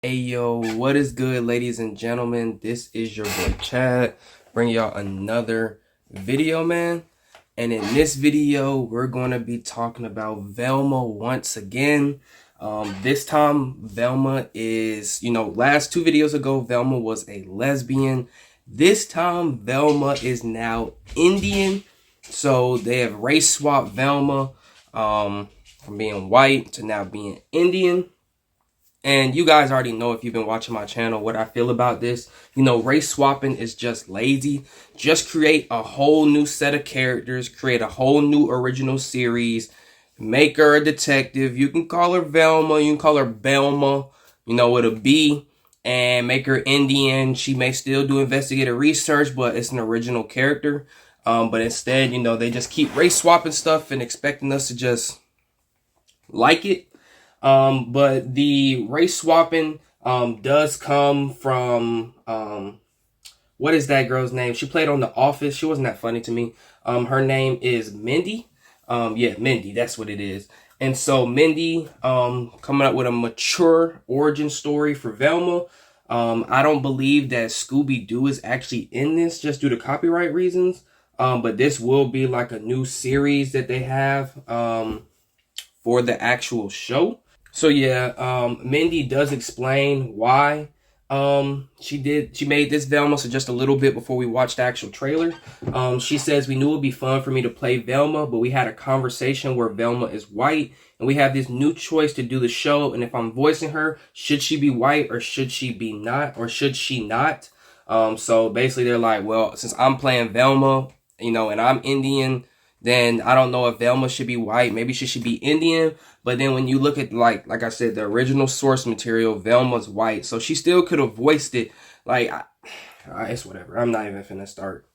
Hey yo, what is good, ladies and gentlemen? This is your boy Chad, bringing y'all another video, man. And in this video, we're going to be talking about Velma once again. This time, Velma is, last two videos ago, Velma was a lesbian. This time, Velma is now Indian. So they have race swapped Velma from being white to now being Indian. And you guys already know, if you've been watching my channel, what I feel about this. Race swapping is just lazy. Just create a whole new set of characters, create a whole new original series, make her a detective. You can call her Velma, you can call her Belma, with a B, and make her Indian. She may still do investigative research, but it's an original character. But instead, they just keep race swapping stuff and expecting us to just like it. But the race swapping does come from what is that girl's name? She played on The Office. She wasn't that funny to me. Her name is Mindy. Yeah, Mindy, that's what it is. And so Mindy coming up with a mature origin story for Velma. I don't believe that Scooby-Doo is actually in this just due to copyright reasons. But this will be like a new series that they have for the actual show. So yeah, Mindy does explain why she made this Velma. So just a little bit before we watch the actual trailer, she says, "We knew it would be fun for me to play Velma, but we had a conversation where Velma is white, and we have this new choice to do the show. And if I'm voicing her, should she be white or should she be not, or should she not?" So basically they're like, well, since I'm playing Velma, and I'm Indian, then I don't know if Velma should be white. Maybe she should be Indian. But then when you look at, like I said, the original source material, Velma's white. So she still could have voiced it. It's whatever. I'm not even finna start.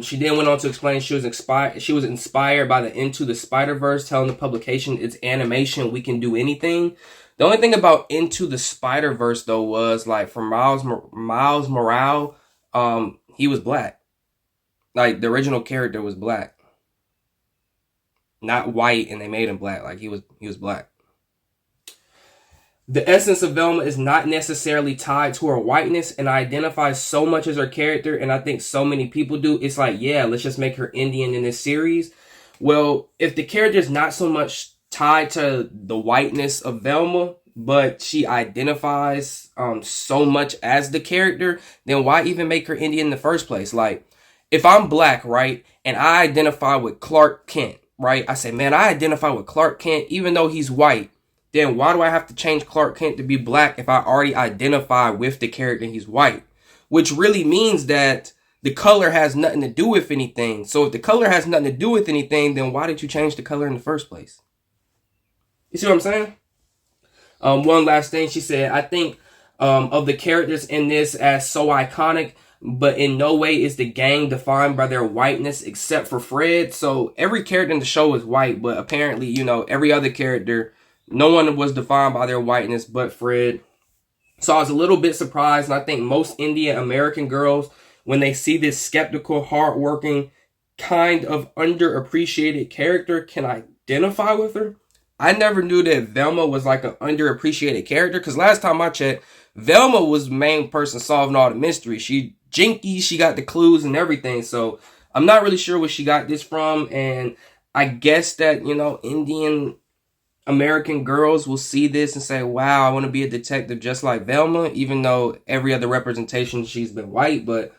She then went on to explain she was inspired by the Into the Spider-Verse, telling the publication it's animation, we can do anything. The only thing about Into the Spider-Verse, though, was, for Miles Morales, he was black. The original character was black. Not white, and they made him black. He was black. The essence of Velma is not necessarily tied to her whiteness, and identifies so much as her character, and I think so many people do. It's yeah, let's just make her Indian in this series. Well, if the character is not so much tied to the whiteness of Velma, but she identifies so much as the character, then why even make her Indian in the first place? If I'm black, right, and I identify with Clark Kent, right, I say, man, I identify with Clark Kent even though he's white, then why do I have to change Clark Kent to be black if I already identify with the character and he's white? Which really means that the color has nothing to do with anything. So if the color has nothing to do with anything, then why did you change the color in the first place? You see what I'm saying? One last thing, she said, I think of the characters in this as so iconic, but in no way is the gang defined by their whiteness except for Fred. So every character in the show is white, but apparently, every other character, no one was defined by their whiteness but Fred. So I was a little bit surprised, and I think most Indian American girls, when they see this skeptical, hardworking, kind of underappreciated character, can identify with her. I never knew that Velma was an underappreciated character, because last time I checked, Velma was the main person solving all the mysteries. She got the clues and everything. So I'm not really sure where she got this from. And I guess that, Indian American girls will see this and say, wow, I want to be a detective just like Velma, even though every other representation she's been white. But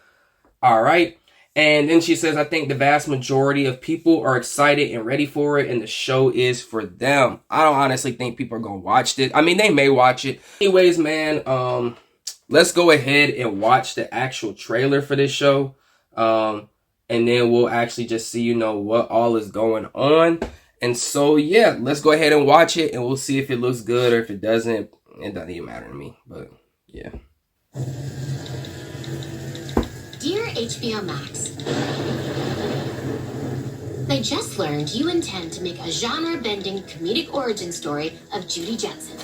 all right. And then she says, I think the vast majority of people are excited and ready for it, and the show is for them. I don't honestly think people are going to watch it. I mean, they may watch it. Anyways, man, let's go ahead and watch the actual trailer for this show. And then we'll actually just see, what all is going on. And so, yeah, let's go ahead and watch it, and we'll see if it looks good, or if it doesn't. It doesn't even matter to me, but yeah. Dear HBO Max, I just learned you intend to make a genre-bending comedic origin story of Judy Jetson.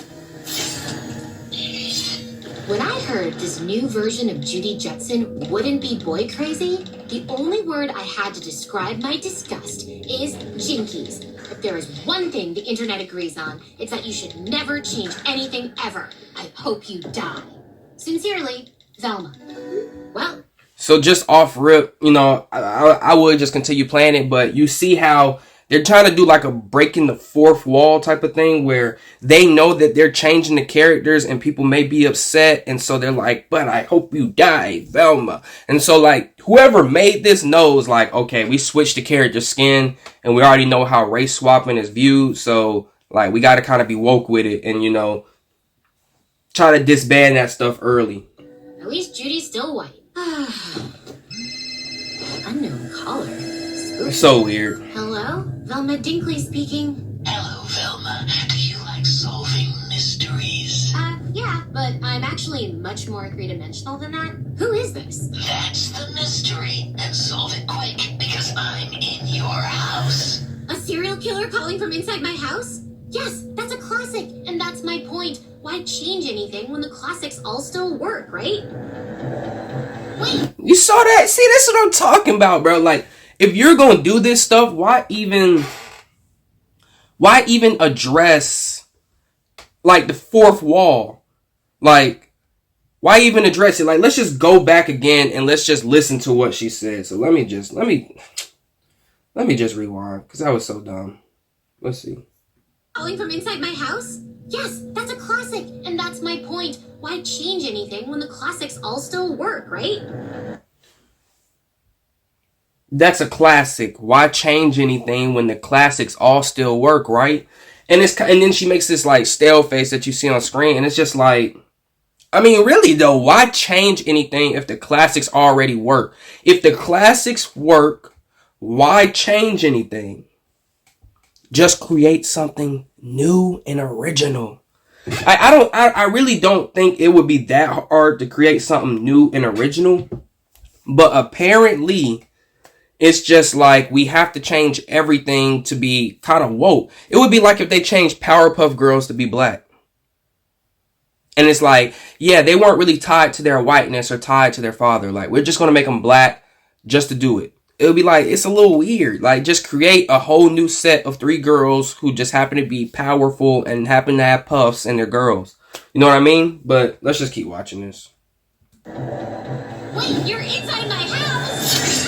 When I heard this new version of Judy Jetson wouldn't be boy crazy, the only word I had to describe my disgust is jinkies. If there is one thing the internet agrees on, it's that you should never change anything ever. I I hope you die. Sincerely, Velma. Well, so just off rip, you know, I would just continue playing it, but you see how they're trying to do like a breaking the fourth wall type of thing where they know that they're changing the characters and people may be upset. And so they're like, but I hope you die, Velma. And so like whoever made this knows like, okay, we switched the character skin and we already know how race swapping is viewed. So like we got to kind of be woke with it and, you know, try to disband that stuff early. at least Judy's still white. Unknown caller. Spooky. It's so weird. Hello? Velma Dinkley speaking. Hello, Velma. Do you like solving mysteries? Yeah, but I'm actually much more three-dimensional than that. Who is this? That's the mystery. And solve it quick, because I'm in your house. A serial killer calling from inside my house? Yes, that's a classic, and that's my point. Why change anything when the classics all still work, right? Wait, You saw that? See, that's what I'm talking about, bro. Like, if you're gonna do this stuff, why even address like the fourth wall? Like, why even address it? Like, let's just go back again and let's just listen to what she said. So let me just rewind because that was so dumb. Let's see. calling from inside my house? Yes, that's a classic, and that's my point. Why change anything when the classics all still work, right? That's a classic. Why change anything when the classics all still work, right? And then she makes this like stale face that you see on screen, and it's just like, I mean, really though, why change anything if the classics already work? If the classics work, why change anything? Just create something new and original. I really don't think it would be that hard to create something new and original, but apparently it's just like we have to change everything to be kind of woke. It would be like if they changed Powerpuff Girls to be black. And it's like, yeah, they weren't really tied to their whiteness or tied to their father. Like, we're just going to make them black just to do it. It would be like, it's a little weird. Like, just create a whole new set of 3 girls who just happen to be powerful and happen to have puffs and they're girls. You know what I mean? But let's just keep watching this. Wait, you're inside my house!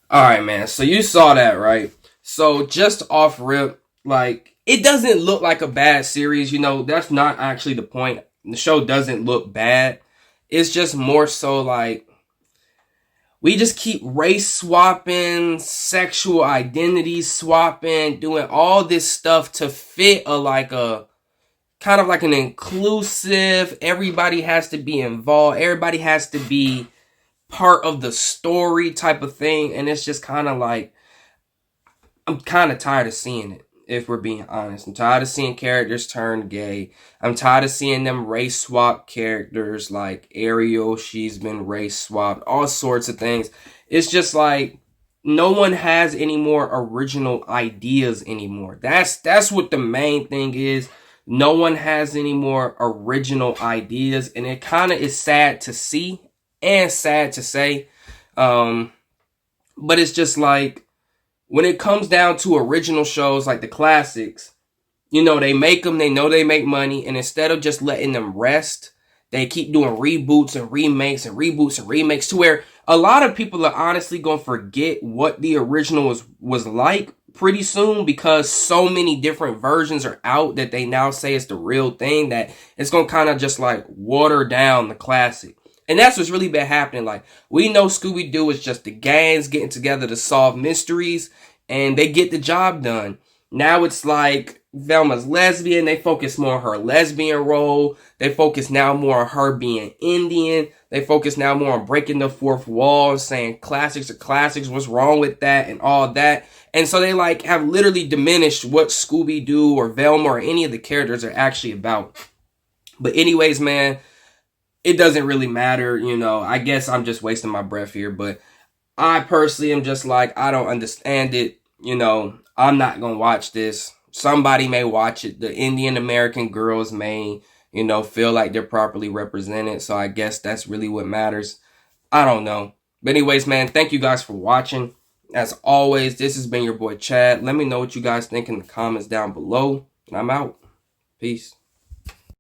Alright, man. So you saw that, right? So just off rip, like, it doesn't look like a bad series. You know, that's not actually the point. The show doesn't look bad. It's just more so like, we just keep race swapping, sexual identity swapping, doing all this stuff to fit a kind of like an inclusive, everybody has to be involved, everybody has to be part of the story type of thing. And it's just kind of like, I'm kind of tired of seeing it, if we're being honest. I'm tired of seeing characters turn gay. I'm tired of seeing them race swap characters like Ariel. She's been race swapped. All sorts of things. It's just like no one has any more original ideas anymore. That's what the main thing is. No one has any more original ideas. And it kind of is sad to see and sad to say. But it's just like, when it comes down to original shows like the classics, you know, they make them, they know they make money, and instead of just letting them rest, they keep doing reboots and remakes and reboots and remakes to where a lot of people are honestly going to forget what the original was like pretty soon because so many different versions are out that they now say it's the real thing that it's going to kind of just like water down the classic. And that's what's really been happening. Like, we know Scooby-Doo is just the gangs getting together to solve mysteries, and they get the job done. Now it's like Velma's lesbian. They focus more on her lesbian role. They focus now more on her being Indian. They focus now more on breaking the fourth wall and saying classics are classics. What's wrong with that and all that. And so they like have literally diminished what Scooby-Doo or Velma or any of the characters are actually about. But anyways, man, it doesn't really matter, you know. I guess I'm just wasting my breath here, but I personally am just like, I don't understand it. You know, I'm not going to watch this. Somebody may watch it. The Indian American girls may, you know, feel like they're properly represented. So I guess that's really what matters. I don't know. But anyways, man, thank you guys for watching. As always, this has been your boy Chad. Let me know what you guys think in the comments down below. And I'm out. Peace.